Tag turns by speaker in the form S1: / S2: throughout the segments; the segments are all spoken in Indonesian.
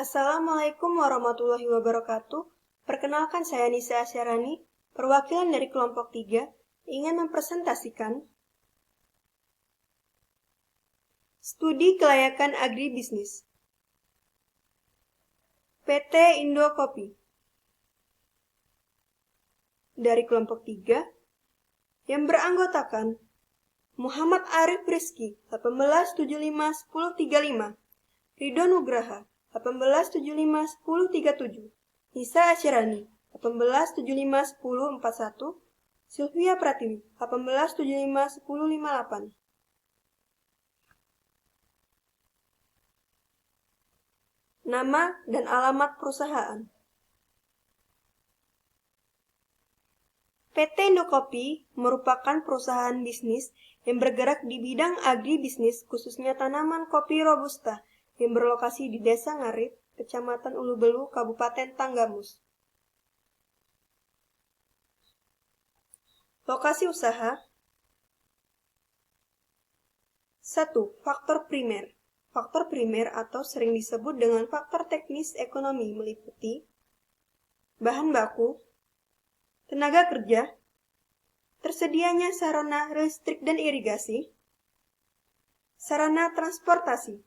S1: Assalamualaikum warahmatullahi wabarakatuh. Perkenalkan saya Nisa Asyarani, perwakilan dari kelompok 3, ingin mempresentasikan studi kelayakan agribisnis. PT Indokopi. Dari kelompok 3, yang beranggotakan Muhammad Arif Rizki, 1875-1035, Ridho Nugraha, 1875-1037, Nisa Asyarani, 1875-1041, Sylvia Pratiwi, 1875-1058. Nama dan alamat perusahaan. PT Indokopi merupakan perusahaan bisnis yang bergerak di bidang agribisnis, khususnya tanaman kopi Robusta, yang berlokasi di Desa Ngarip, Kecamatan Ulubelu, Kabupaten Tanggamus. Lokasi usaha. 1. Faktor primer. Faktor primer atau sering disebut dengan faktor teknis ekonomi meliputi bahan baku, tenaga kerja, tersedianya sarana listrik dan irigasi, sarana transportasi.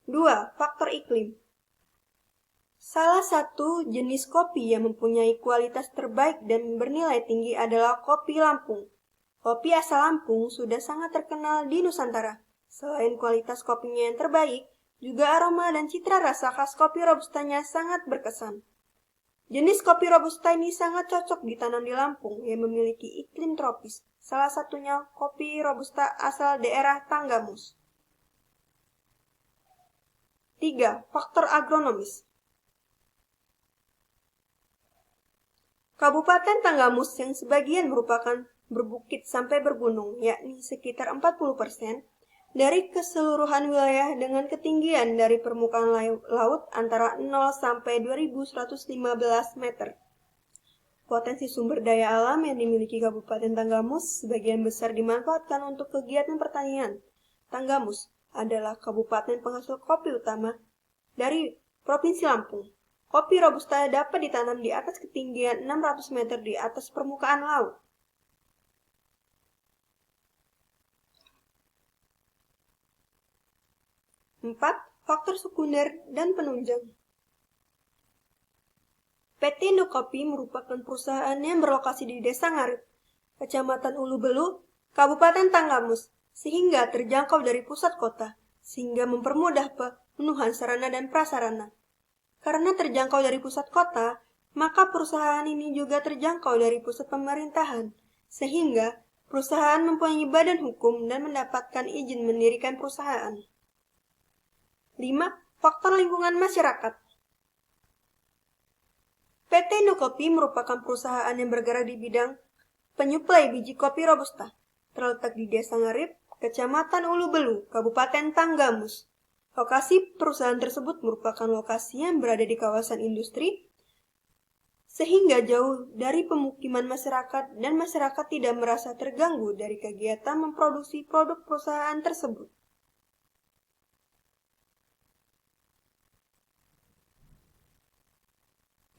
S1: 2. Faktor iklim. Salah satu jenis kopi yang mempunyai kualitas terbaik dan bernilai tinggi adalah kopi Lampung. Kopi asal Lampung sudah sangat terkenal di Nusantara. Selain kualitas kopinya yang terbaik, juga aroma dan citra rasa khas kopi Robustanya sangat berkesan. Jenis kopi Robusta ini sangat cocok ditanam di Lampung yang memiliki iklim tropis. Salah satunya kopi Robusta asal daerah Tanggamus. 3. Faktor agronomis. Kabupaten Tanggamus yang sebagian merupakan berbukit sampai bergunung, yakni sekitar 40% dari keseluruhan wilayah dengan ketinggian dari permukaan laut antara 0 sampai 2115 meter. Potensi sumber daya alam yang dimiliki Kabupaten Tanggamus sebagian besar dimanfaatkan untuk kegiatan pertanian. Tanggamus adalah kabupaten penghasil kopi utama dari Provinsi Lampung. Kopi Robusta dapat ditanam di atas ketinggian 600 meter di atas permukaan laut. Empat, faktor sekunder dan penunjang. PT Indokopi merupakan perusahaan yang berlokasi di Desa Ngarip, Kecamatan Ulubelu, Kabupaten Tanggamus, sehingga terjangkau dari pusat kota, sehingga mempermudah pemenuhan sarana dan prasarana. Karena terjangkau dari pusat kota, maka perusahaan ini juga terjangkau dari pusat pemerintahan, sehingga perusahaan mempunyai badan hukum dan mendapatkan izin mendirikan perusahaan. 5. Faktor lingkungan masyarakat. PT Indokopi merupakan perusahaan yang bergerak di bidang penyuplai biji kopi Robusta, terletak di Desa Ngarip, Kecamatan Ulubelu, Kabupaten Tanggamus. Lokasi perusahaan tersebut merupakan lokasi yang berada di kawasan industri, sehingga jauh dari pemukiman masyarakat dan masyarakat tidak merasa terganggu dari kegiatan memproduksi produk perusahaan tersebut.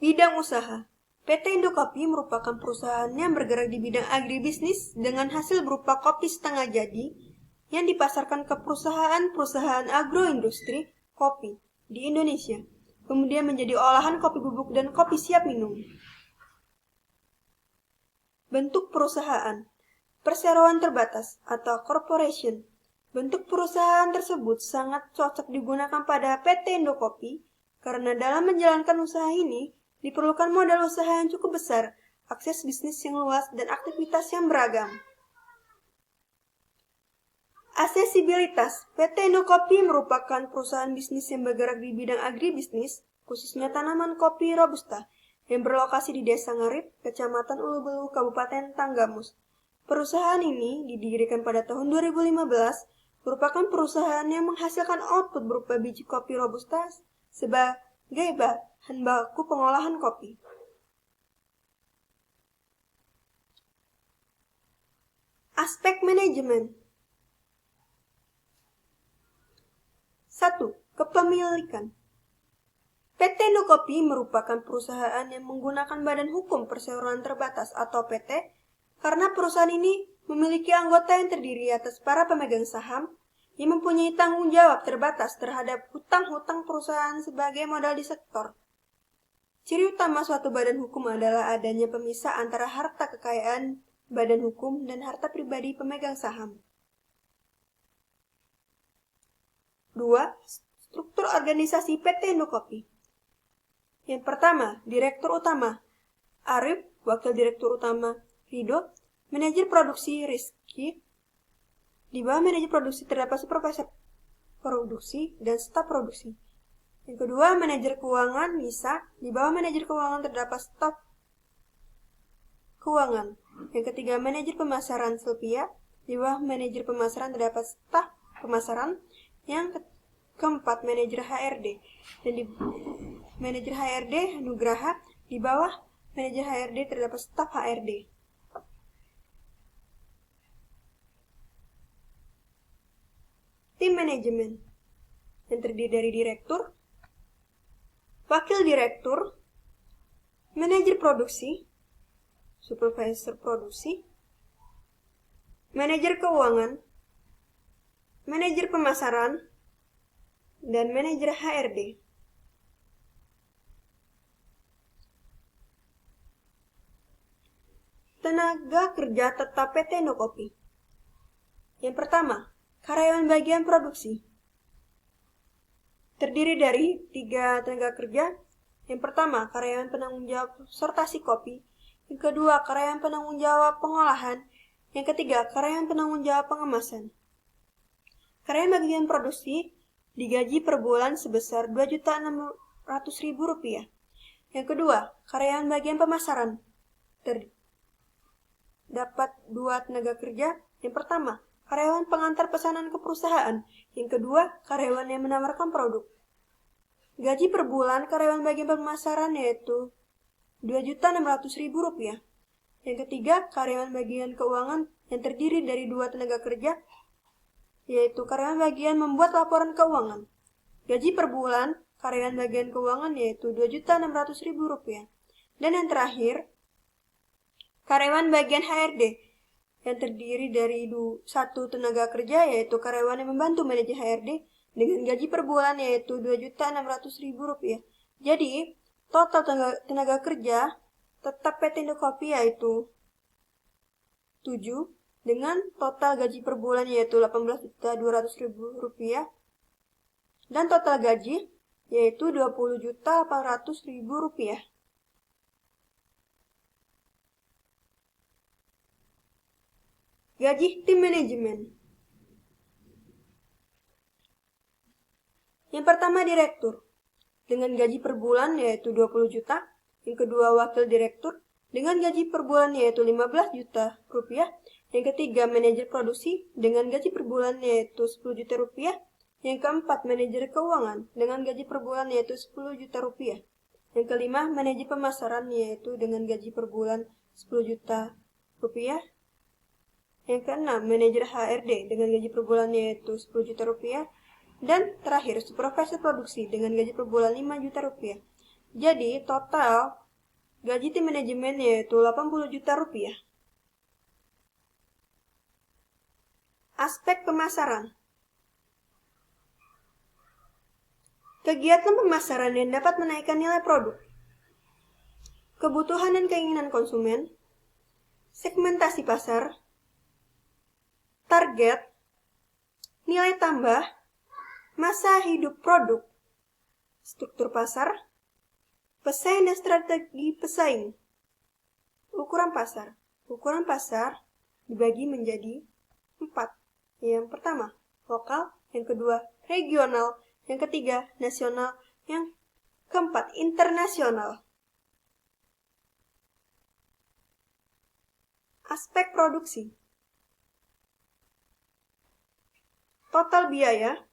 S1: Bidang usaha. PT Indokopi merupakan perusahaan yang bergerak di bidang agribisnis dengan hasil berupa kopi setengah jadi yang dipasarkan ke perusahaan-perusahaan agroindustri kopi di Indonesia, kemudian menjadi olahan kopi bubuk dan kopi siap minum. Bentuk perusahaan. Perseroan terbatas atau corporation. Bentuk perusahaan tersebut sangat cocok digunakan pada PT Indokopi karena dalam menjalankan usaha ini diperlukan modal usaha yang cukup besar, akses bisnis yang luas, dan aktivitas yang beragam. Aksesibilitas. PT Indokopi merupakan perusahaan bisnis yang bergerak di bidang agribisnis, khususnya tanaman kopi Robusta, yang berlokasi di Desa Ngarip, Kecamatan Ulubelu, Kabupaten Tanggamus. Perusahaan ini didirikan pada tahun 2015, merupakan perusahaan yang menghasilkan output berupa biji kopi Robusta sebagai bahan baku pengolahan kopi. Aspek manajemen. kepemilikan. PT Indokopi merupakan perusahaan yang menggunakan Badan Hukum Perseroan Terbatas atau PT karena perusahaan ini memiliki anggota yang terdiri atas para pemegang saham yang mempunyai tanggung jawab terbatas terhadap hutang-hutang perusahaan sebagai modal di sektor. Ciri utama suatu badan hukum adalah adanya pemisah antara harta kekayaan badan hukum dan harta pribadi pemegang saham. 2. Struktur organisasi PT Indokopi. Yang pertama, Direktur Utama Arif, Wakil Direktur Utama Rido, Manajer Produksi Rizky. Di bawah manajer produksi terdapat supervisor produksi dan staf produksi. Yang kedua, manajer keuangan Nisa. Di bawah manajer keuangan terdapat staf keuangan. Yang ketiga, manajer pemasaran Sylvia. Di bawah manajer pemasaran terdapat staf pemasaran. Yang keempat, manajer HRD. Dan di manajer HRD Nugraha. Di bawah manajer HRD terdapat staf HRD. Tim manajemen yang terdiri dari direktur, wakil direktur, manajer produksi, supervisor produksi, manajer keuangan, manajer pemasaran, dan manajer HRD. Tenaga kerja tetap PT Indokopi. Yang pertama, karyawan bagian produksi. Terdiri dari 3 tenaga kerja. Yang pertama, karyawan penanggung jawab sortasi kopi. Yang kedua, karyawan penanggung jawab pengolahan. Yang ketiga, karyawan penanggung jawab pengemasan. Karyawan bagian produksi digaji per bulan sebesar Rp2.600.000. Yang kedua, karyawan bagian pemasaran. Terdapat 2 tenaga kerja. Yang pertama, karyawan pengantar pesanan ke perusahaan. Yang kedua, karyawan yang menawarkan produk. Gaji per bulan karyawan bagian pemasaran yaitu Rp2.600.000. Yang ketiga, karyawan bagian keuangan yang terdiri dari 2 tenaga kerja, yaitu karyawan bagian membuat laporan keuangan. Gaji per bulan karyawan bagian keuangan yaitu Rp2.600.000. Dan yang terakhir, karyawan bagian HRD yang terdiri dari 1 tenaga kerja yaitu karyawan yang membantu manajer HRD dengan gaji per bulan yaitu Rp2.600.000. Jadi, total tenaga kerja tetap PT Indokopi yaitu 7 dengan total gaji per bulan yaitu Rp18.200.000 dan total gaji yaitu Rp20.800.000. Gaji tim manajemen. Yang pertama, direktur dengan gaji per bulan yaitu 20 juta. Yang kedua, wakil direktur dengan gaji per bulan yaitu 15 juta rupiah. Yang ketiga, manajer produksi dengan gaji per bulan yaitu 10 juta rupiah. Yang keempat, manajer keuangan dengan gaji per bulan yaitu 10 juta rupiah. Yang kelima, manajer pemasaran yaitu dengan gaji per bulan 10 juta rupiah. Yang keenam, manajer HRD dengan gaji per bulan yaitu 10 juta rupiah. Dan terakhir, supervisor produksi dengan gaji per bulan 5 juta rupiah. Jadi, total gaji tim manajemen yaitu 80 juta rupiah. Aspek pemasaran. Kegiatan pemasaran yang dapat menaikkan nilai produk. Kebutuhan dan keinginan konsumen. Segmentasi pasar. Target, nilai tambah, masa hidup produk, struktur pasar, pesaing dan strategi pesaing. Ukuran pasar. Ukuran pasar dibagi menjadi 4. Yang pertama, lokal. Yang kedua, regional. Yang ketiga, nasional. Yang keempat, internasional. Aspek produksi. Total biaya.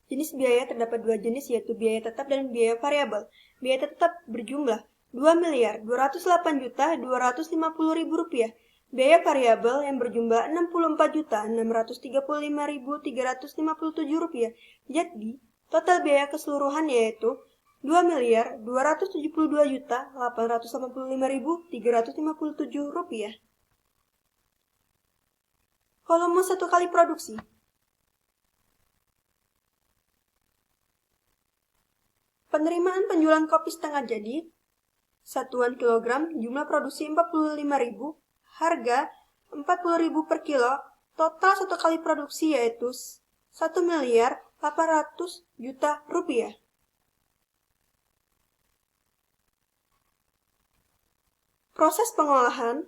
S1: Jenis biaya terdapat 2 jenis yaitu biaya tetap dan biaya variabel. Biaya tetap berjumlah Rp2.208.250.000 Biaya variabel yang berjumlah Rp64.635.357. Jadi, total biaya keseluruhan yaitu Rp2.272.885.357. Volume 1 kali produksi. Penerimaan penjualan kopi setengah jadi, satuan kilogram, jumlah produksi 45.000, harga 40.000 per kilo, total 1 kali produksi yaitu Rp1.800.000.000. Proses pengolahan.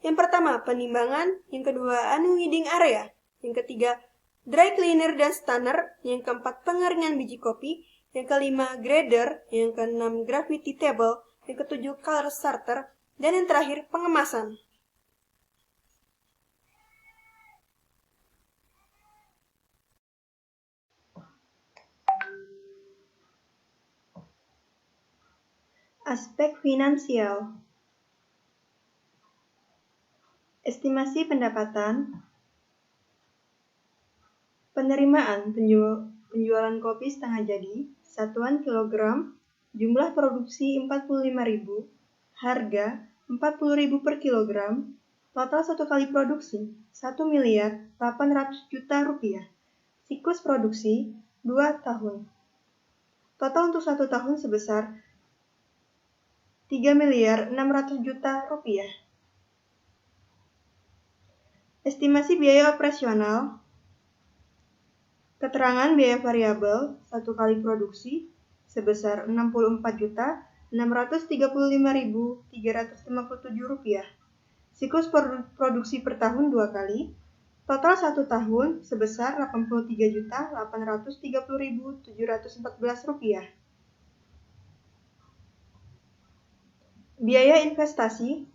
S1: Yang pertama, penimbangan. Yang kedua, unwinding area. Yang ketiga, dry cleaner dan stunner. Yang keempat, pengeringan biji kopi. Yang kelima, grader. Yang keenam, gravity table. Yang ketujuh, color starter. Dan yang terakhir, pengemasan. Aspek finansial. Estimasi pendapatan. Penerimaan penjualan kopi setengah jadi, satuan kilogram, jumlah produksi 45.000, harga 40.000 per kilogram, total 1 kali produksi Rp1.800.000.000. Siklus produksi 2 tahun. Total untuk 1 tahun sebesar Rp3.600.000.000. Estimasi biaya operasional. Keterangan biaya variabel 1 kali produksi sebesar Rp64.635.357. Siklus produksi per tahun 2 kali. Total 1 tahun sebesar Rp83.830.714. Biaya investasi.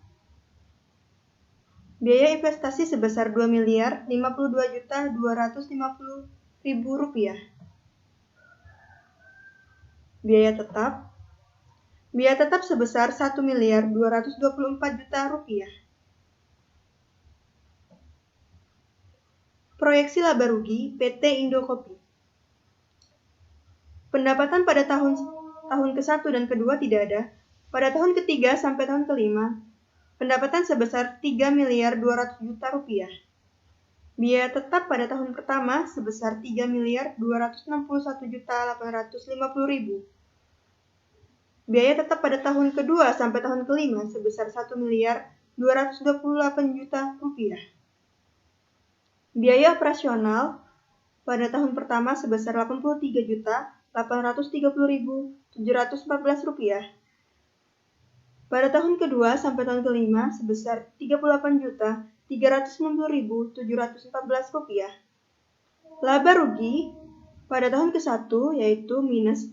S1: Biaya investasi sebesar Rp2.052.250.000. Biaya tetap. Biaya tetap sebesar Rp1.224.000.000. Proyeksi laba rugi PT Indo Kopi. Pendapatan pada tahun ke-1 dan ke-2 tidak ada. Pada tahun ke-3 sampai tahun ke-5, pendapatan sebesar Rp3.200.000.000. Biaya tetap pada tahun pertama sebesar Rp3.261.850.000. Biaya tetap pada tahun kedua sampai tahun ke-5 sebesar Rp1.228.000.000. Biaya operasional pada tahun pertama sebesar Rp83.830.714. Pada tahun kedua sampai tahun ke-5 sebesar Rp38.390.714. Laba rugi pada tahun ke-1 yaitu minus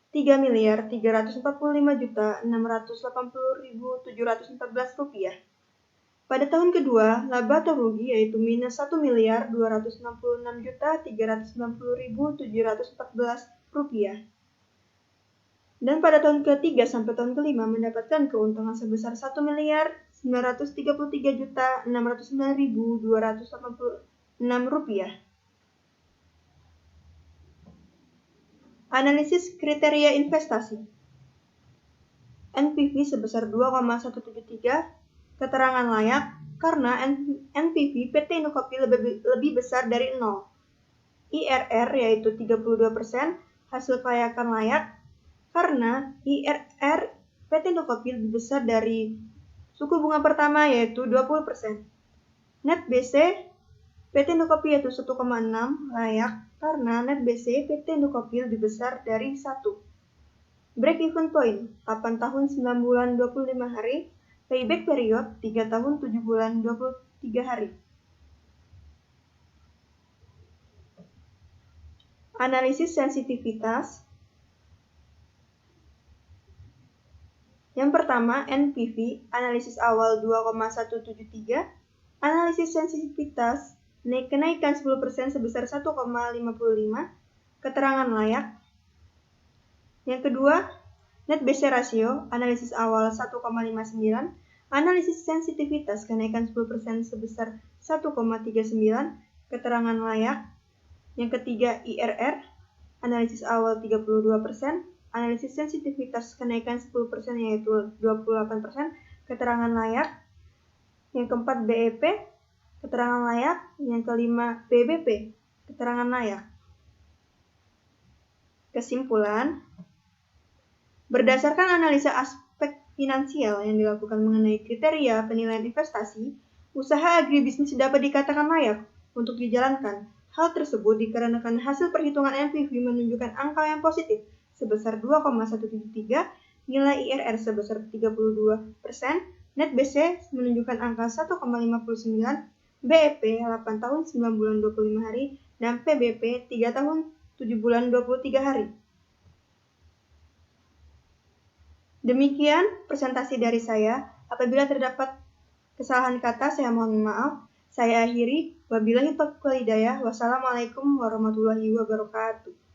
S1: Rp3.345.680.714. Pada tahun kedua, laba atau rugi yaitu minus Rp1.266.390.714. Dan pada tahun ke-3 sampai tahun ke-5 mendapatkan keuntungan sebesar Rp1.933.609.286. Analisis kriteria investasi. NPV sebesar 2,173, keterangan layak karena NPV PT Indo Kopi lebih besar dari 0. IRR yaitu 32%, hasil kelayakan layak karena IRR PT Indo Kopi lebih besar dari suku bunga pertama yaitu 20%. Net BC PT Indo Kopi yaitu 1,6 layak karena net BC PT Indo Kopi lebih besar dari 1. Break even point 8 tahun 9 bulan 25 hari. Payback period 3 tahun 7 bulan 23 hari. Analisis sensitivitas. Yang pertama, NPV, analisis awal 2,173, analisis sensitivitas, kenaikan 10% sebesar 1,55, keterangan layak. Yang kedua, net BC ratio, analisis awal 1,59, Analisis sensitivitas kenaikan 10% sebesar 1,39, keterangan layak. Yang ketiga, IRR, analisis awal 32%, analisis sensitivitas kenaikan 10% yaitu 28%, keterangan layak. Yang keempat, BEP, keterangan layak. Yang kelima, BBP, keterangan layak. Kesimpulan, berdasarkan analisa aspek finansial yang dilakukan mengenai kriteria penilaian investasi, usaha agribisnis dapat dikatakan layak untuk dijalankan. Hal tersebut dikarenakan hasil perhitungan NPV menunjukkan angka yang positif sebesar 2,173, nilai IRR sebesar 32%, net BC menunjukkan angka 1,59, BEP 8 tahun 9 bulan 25 hari, dan PBP 3 tahun 7 bulan 23 hari. Demikian presentasi dari saya. Apabila terdapat kesalahan kata, saya mohon maaf. Saya akhiri. Wabillahi taufiq wal hidayah. Wassalamualaikum warahmatullahi wabarakatuh.